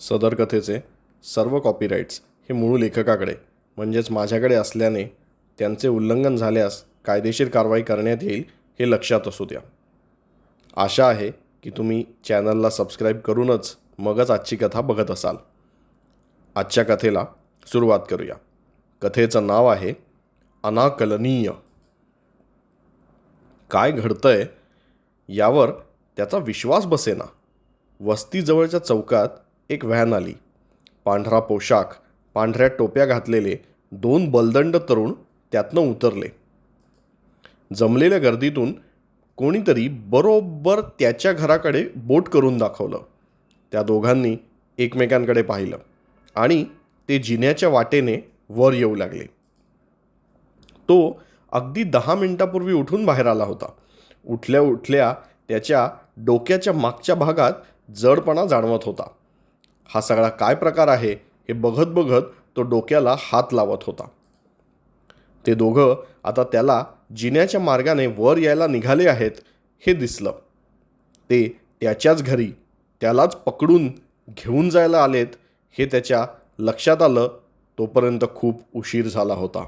सदर कथेचे सर्व कॉपीराईट्स हे मूळ लेखकाकडे म्हणजेच माझ्याकडे असल्याने त्यांचे उल्लंघन झाल्यास कायदेशीर कारवाई करण्यात येईल हे लक्षात असू द्या. आशा आहे की तुम्ही चॅनलला सबस्क्राईब करूनच मगच आजची कथा बघत असाल. आजच्या कथेला सुरुवात करूया. कथेचं नाव आहे अनाकलनीय. काय घडतंय यावर त्याचा विश्वास बसेना. वस्तीजवळच्या चौकात एक व्हॅन आली. पांढरा पोशाख, पांढऱ्या टोप्या घातलेले दोन बलदंड तरुण त्यातनं उतरले. जमलेल्या गर्दीतून कोणीतरी बरोबर त्याच्या घराकडे बोट करून दाखवलं. त्या दोघांनी एकमेकांकडे पाहिलं आणि ते जिन्याच्या वाटेने वर येऊ लागले. तो अगदी 10 मिनिटापूर्वी उठून बाहेर आला होता. उठल्या उठल्या त्याच्या डोक्याच्या मागच्या भागात जडपणा जाणवत होता. हा सगळा काय प्रकार आहे हे बघत बघत तो डोक्याला हात लावत होता. ते दोघं आता त्याला जिन्याच्या मार्गाने वर यायला निघाले आहेत हे दिसलं. ते त्याच्याच घरी त्यालाच पकडून घेऊन जायला आलेत हे त्याच्या लक्षात आलं तोपर्यंत खूप उशीर झाला होता.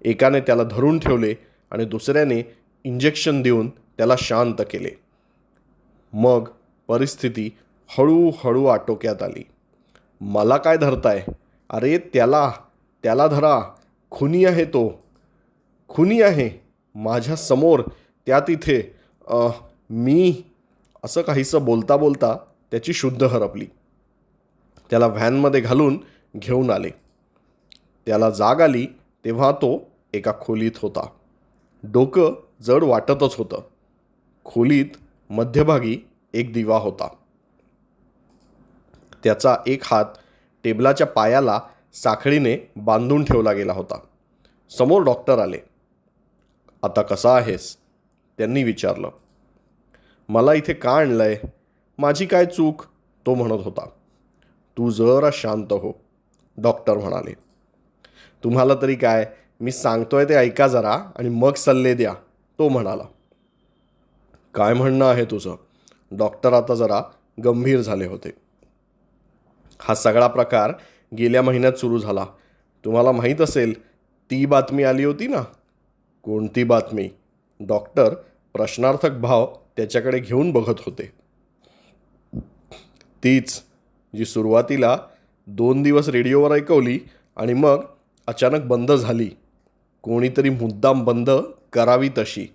एकाने त्याला धरून ठेवले आणि दुसऱ्याने इंजेक्शन देऊन त्याला शांत केले. मग परिस्थिती हळूहळू आटोक्यात आली. मला काय धरताय? अरे त्याला धरा. खुनी आहे तो. खुनी आहे. माझ्या समोर त्या तिथे मी असं काहीसं बोलता बोलता त्याची शुद्ध हरपली. त्याला व्हॅनमध्ये घालून घेऊन आले. त्याला जाग आली तेव्हा तो एका खोलीत होता. डोकं जड वाटतच होतं. खोलीत मध्यभागी एक दिवा होता. त्याचा एक हात टेबलाच्या पायाला साखळीने बांधून ठेवला गेला होता. समोर डॉक्टर आले. आता कसा आहेस? त्यांनी विचारलं. मला इथे का आणलंय? माझी काय चूक? तो म्हणत होता. तू जरा शांत हो, डॉक्टर म्हणाले. तुम्हाला तरी काय, मी सांगतोय ते ऐका जरा आणि मग सल्ले द्या, तो म्हणाला. काय म्हणणं आहे तुझं? डॉक्टर आता जरा गंभीर झाले होते. हा सगळा प्रकार गेल्या महिन्यात सुरू झाला. तुम्हाला माहीत असेल ती बातमी आली होती ना? कोणती बातमी? डॉक्टर प्रश्नार्थक भाव त्याच्याकडे घेऊन बघत होते. तीच जी सुरुवातीला 2 दिवस रेडिओवर ऐकवली आणि मग अचानक बंद झाली. कोणीतरी मुद्दाम बंद करावी तशी.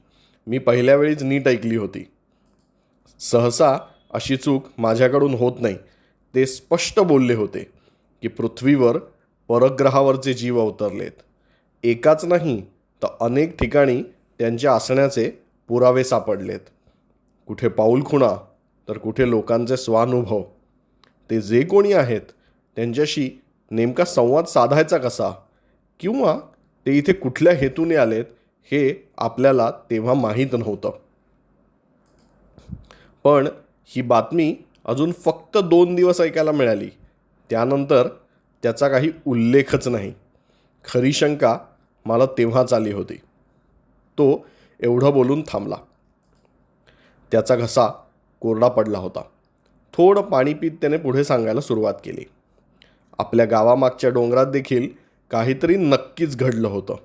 मी पहिल्या वेळीच नीट ऐकली होती. सहसा अशी चूक माझ्याकडून होत नाही. ते स्पष्ट बोलले होते की पृथ्वीवर परग्रहावरचे जीव अवतरलेत. एकाच नाही तर अनेक ठिकाणी त्यांच्या असण्याचे पुरावे सापडलेत. कुठे पाऊलखुणा तर कुठे लोकांचे स्वानुभव. ते जे कोणी आहेत त्यांच्याशी नेमका संवाद साधायचा कसा, किंवा ते इथे कुठल्या हेतूने आलेत हे आपल्याला तेव्हा माहीत नव्हतं. पण ही बातमी अजून फक्त 2 दिवस ऐकायला मिळाली. त्यानंतर त्याचा काही उल्लेखच नाही. खरी शंका मला तेव्हाच आली होती. तो एवढं बोलून थांबला. त्याचा घसा कोरडा पडला होता. थोडं पाणी पीत त्याने पुढे सांगायला सुरुवात केली. आपल्या गावामागच्या डोंगरात देखील काहीतरी नक्कीच घडलं होतं.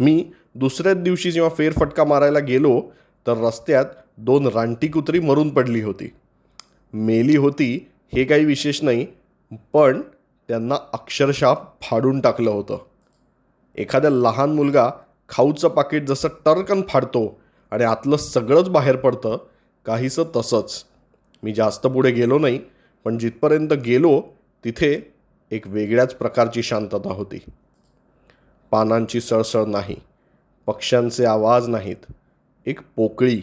मी दुसऱ्याच दिवशी जेव्हा फेरफटका मारायला गेलो तर रस्त्यात 2 रानटी कुत्री मरून पडली होती. मेली होती हे काही विशेष नाही, पण त्यांना अक्षरशः फाडून टाकलं होतं. एखाद्या लहान मुलगा खाऊचं पाकीट जसं टरकन फाडतो आणि आतलं सगळंच बाहेर पडतं, काहीसं तसंच. मी जास्त पुढे गेलो नाही, पण जिथपर्यंत गेलो तिथे एक वेगळ्याच प्रकारची शांतता होती. पानांची सळसळ नाही, पक्ष्यांचे आवाज नाहीत. एक पोकळी.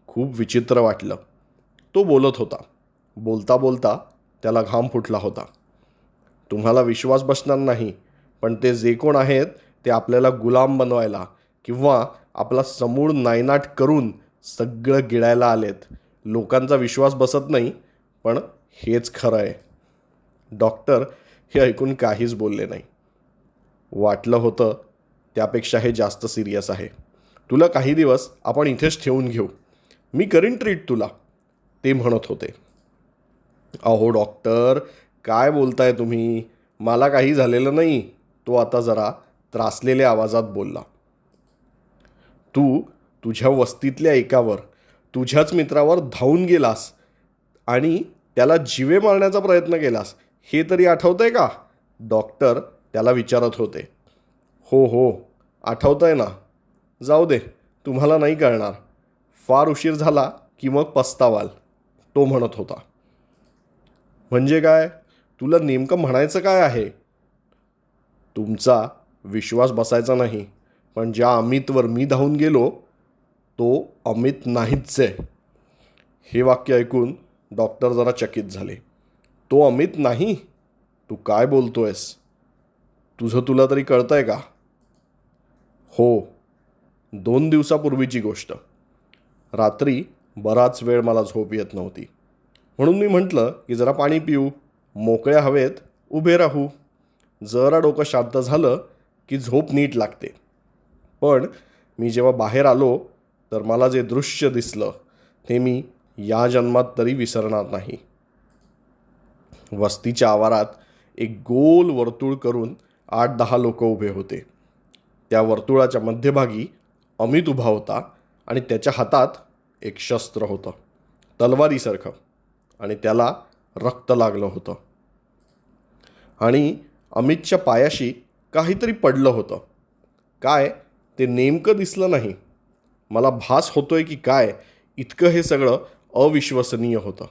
खूप विचित्र वाटलं. तो बोलत होता. बोलता बोलता त्याला घाम फुटला होता. तुम्हाला विश्वास बसणार नाही, पण ते जे कोण आहेत ते आपल्याला गुलाम बनवायला किंवा आपला समूळ नायनाट करून सगळं गिळायला आलेत. लोकांचा विश्वास बसत नाही, पण हेच खरं आहे. डॉक्टर हे ऐकून काहीच बोलले नाही. वाटलं होतं त्यापेक्षा हे जास्त सिरियस आहे. तुला काही दिवस आपण इथेच ठेवून घेऊ. मी करीन ट्रीट तुला, ते म्हणत होते. अहो डॉक्टर, काय बोलताय तुम्ही? मला काही झालेलं नाही. तो आता जरा त्रासलेल्या आवाजात बोलला. तू तुझ्या वस्तीतल्या एकावर, तुझ्याच मित्रावर धावून गेलास आणि त्याला जिवे मारण्याचा प्रयत्न केलास, हे तरी आठवतंय का? डॉक्टर त्याला विचारत होते. हो हो, आठवतंय ना. जाऊ दे, तुम्हाला नाही कळणार. फार उशीर झाला की मग पस्तावाल, तो म्हणत होता. म्हणजे काय? तुला नेमकं म्हणायचं काय आहे? तुमचा विश्वास बसायचा नाही, पण ज्या अमितवर मी धावून गेलो तो अमित नाहीच आहे. हे वाक्य ऐकून डॉक्टर जरा चकित झाले. तो अमित नाही? तू काय बोलतोयस? तुझं तुला तरी कळतंय का? हो, 2 दिवसापूर्वीची गोष्ट. रात्री बराच वेळ मला झोप येत नव्हती, म्हणून मी म्हटलं की जरा पाणी पिऊ, मोकळ्या हवेत उभे राहू. जरा डोकं शांत झालं की झोप नीट लागते. पण मी जेव्हा बाहेर आलो तर मला जे दृश्य दिसलं ते मी या जन्मात तरी विसरणार नाही. वस्तीच्या आवारात एक गोल वर्तुळ करून 8-10 लोक उभे होते. त्या वर्तुळाच्या मध्यभागी अमित उभा होता आणि त्याच्या हातात एक शस्त्र होतं, तलवारीसारखं, आणि त्याला रक्त लागलं होतं. आणि अमितच्या पायाशी काहीतरी पडलं होतं. काय ते नेमकं दिसलं नाही. मला भास होतोय की काय, इतकं हे सगळं अविश्वसनीय होतं.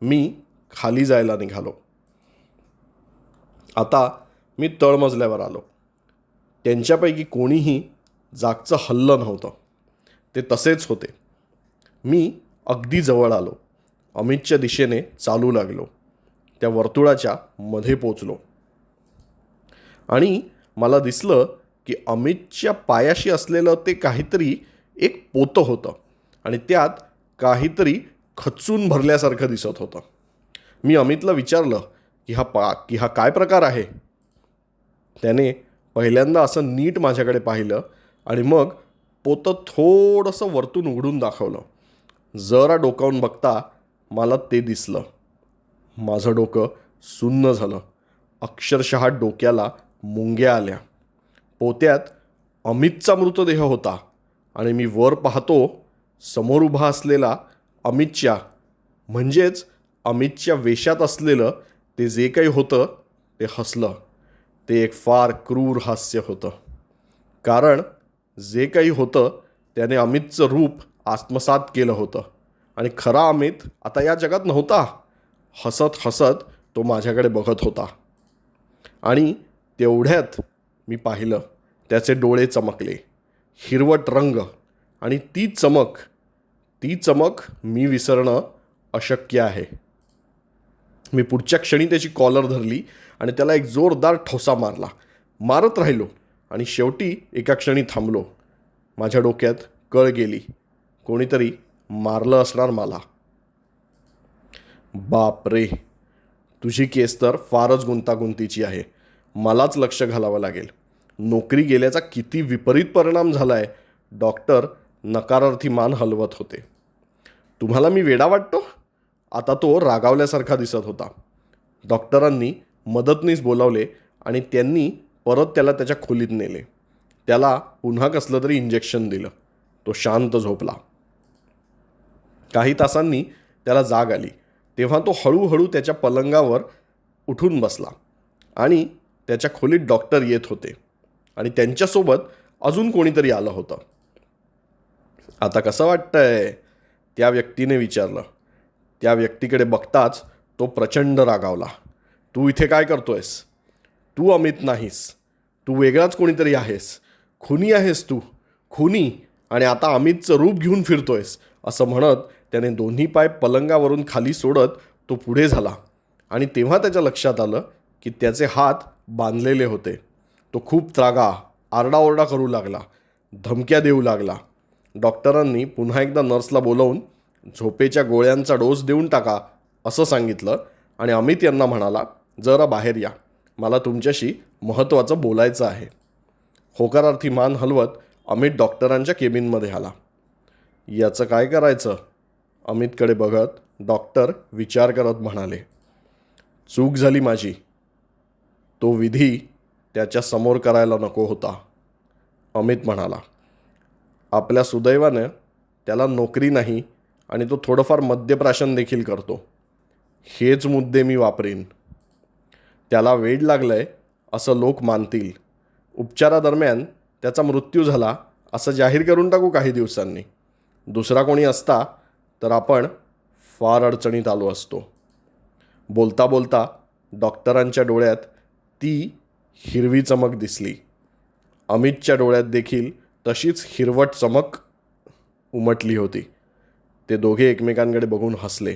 मी खाली जायला निघालो. आता मी तळमजल्यावर आलो. त्यांच्यापैकी कोणीही जागचं हललं नव्हतं. ते तसेच होते. मी अगदी जवळ आलो. अमितच्या दिशेने चालू लागलो. त्या वर्तुळाच्या मध्ये पोचलो आणि मला दिसलं की अमितच्या पायाशी असलेलं ते काहीतरी एक पोतं होतं आणि त्यात काहीतरी खचून भरल्यासारखं दिसत होतं. मी अमितला विचारलं की हा काय प्रकार आहे? त्याने पहिल्यांदा असं नीट माझ्याकडे पाहिलं आणि मग पोतं थोडंसं वरतून उघडून दाखवलं. जरा डोकावून बघता मला ते दिसलं. माझं डोकं सुन्न झालं. अक्षरशः डोक्याला मुंग्या आल्या. पोत्यात अमितचा मृतदेह होता आणि मी वर पाहतो, समोर उभा असलेला अमितच्या, म्हणजेच अमितच्या वेशात असलेलं ते जे काही होतं ते हसलं. ते एक फार क्रूर हास्य होतं. कारण जे काही होतं त्याने अमितचं रूप आत्मसात केलं होतं आणि खरा अमित आता या जगात नव्हता. हसत हसत तो माझ्याकडे बघत होता आणि तेवढ्यात मी पाहिलं त्याचे डोळे चमकले, हिरवट रंग, आणि ती चमक मी विसरणं अशक्य आहे. मी पुढच्या क्षणी त्याची कॉलर धरली आणि त्याला एक जोरदार ठोसा मारला. मारत राहिलो आणि शेवटी एका क्षणी थांबलो. माझ्या डोक्यात कळ गेली. कोणीतरी मारलं असणार मला. बाप रे, तुझी केस तर फारच गुंतागुंतीची आहे. मलाच लक्ष घालावं लागेल. नोकरी गेल्याचा किती विपरीत परिणाम झाला आहे. डॉक्टर नकारार्थी मान हलवत होते. तुम्हाला मी वेडा वाटतो? आता तो रागावल्यासारखा दिसत होता. डॉक्टरांनी मदतनीस बोलावले आणि त्यांनी परत त्याला त्याच्या खोलीत नेले. त्याला पुन्हा कसलं तरी इंजेक्शन दिलं. तो शांत झोपला. काही तासांनी त्याला जाग आली. तेव्हा तो हळूहळू त्याच्या पलंगावर उठून बसला आणि त्याच्या खोलीत डॉक्टर येत होते आणि त्यांच्यासोबत अजून कोणीतरी आलं होतं. आता कसं वाटतंय? त्या व्यक्तीने विचारलं. त्या व्यक्तीकडे बघताच तो प्रचंड रागावला. तू इथे काय करतोयस? तू अमित नाहीस. तू वेगळाच कोणीतरी आहेस. खुनी आहेस तू, खुनी. आणि आता अमितचं रूप घेऊन फिरतोयस, असं म्हणत त्याने दोन्ही पाय पलंगावरून खाली सोडत तो पुढे झाला आणि तेव्हा त्याच्या लक्षात आलं की त्याचे हात बांधलेले होते. तो खूप त्रागा, आरडाओरडा करू लागला, धमक्या देऊ लागला. डॉक्टरांनी पुन्हा एकदा नर्सला बोलावून झोपेच्या गोळ्यांचा डोस देऊन टाका असं सांगितलं आणि अमित यांना म्हणाला, जरा बाहेर या, मला तुमच्याशी महत्त्वाचं बोलायचं आहे. होकारार्थी मान हलवत अमित डॉक्टरांच्या केबिनमध्ये आला. याचं काय करायचं? अमितकडे बघत डॉक्टर विचार करत म्हणाले. चूक झाली माझी. तो विधी त्याच्या समोर करायला नको होता. अमित म्हणाला. आपल्या सुदैवानं त्याला नोकरी नाही आणि तो थोडंफार मद्यप्राशन देखील करतो. हेच मुद्दे मी वापरीन. त्याला वेड लागलंय असं लोक मानतील. उपचारादरम्यान त्याचा मृत्यू झाला असं जाहीर करून टाकू काही दिवसांनी. दुसरा कोणी असता तर आपण फार अडचणीत आलो असतो. बोलता बोलता डॉक्टरांच्या डोळ्यात ती हिरवी चमक दिसली. अमितच्या डोळ्यात देखील तशीच हिरवट चमक उमटली होती. ते दोघे एकमेकांकडे बघून हसले.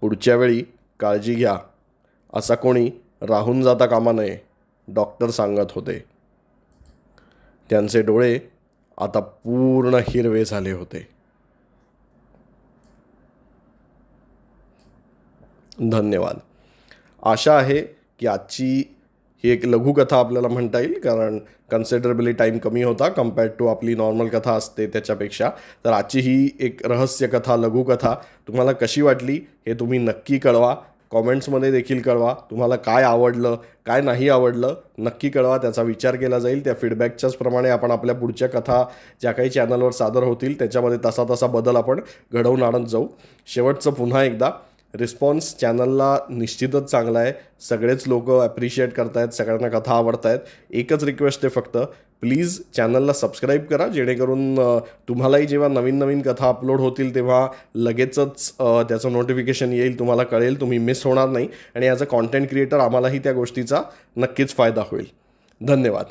पुढच्या वेळी काळजी घ्या. असा कोणी राहून जाता कामा नये, डॉक्टर सांगत होते. त्यांचे डोळे आता पूर्ण हिरवे झाले होते. धन्यवाद. आशा आहे की आजची ही एक लघुकथा आपल्याला म्हणता येईल, कारण कन्सिडरेबली टाईम कमी होता कम्पेअर्ड टू आपली नॉर्मल कथा असते त्याच्यापेक्षा. तर आजची ही एक रहस्यकथा, लघुकथा तुम्हाला कशी वाटली हे तुम्ही नक्की कळवा. कॉमेंट्समध्ये देखील कळवा. तुम्हाला काय आवडलं, काय नाही आवडलं नक्की कळवा. त्याचा विचार केला जाईल. त्या फीडबॅकच्याच प्रमाणे आपण आपल्या पुढच्या कथा ज्या काही चॅनलवर सादर होतील त्याच्यामध्ये तसा तसा बदल आपण घडवून आणत जाऊ. शेवटचं पुन्हा एकदा, रिस्पॉन्स चॅनलला निश्चितच चांगला आहे. सगळेच लोक ॲप्रिशिएट करत आहेत, सगळ्यांना कथा आवडत आहेत. एकच रिक्वेस्ट आहे फक्त, प्लीज चॅनलला सबस्क्राईब करा, जेणेकरून तुम्हालाही जेव्हा नवीन नवीन कथा अपलोड होतील तेव्हा लगेचच त्याचं नोटिफिकेशन येईल, तुम्हाला कळेल, तुम्ही मिस होणार नाही. आणि ॲज अ कॉन्टेंट क्रिएटर आम्हालाही त्या गोष्टीचा नक्कीच फायदा होईल. धन्यवाद.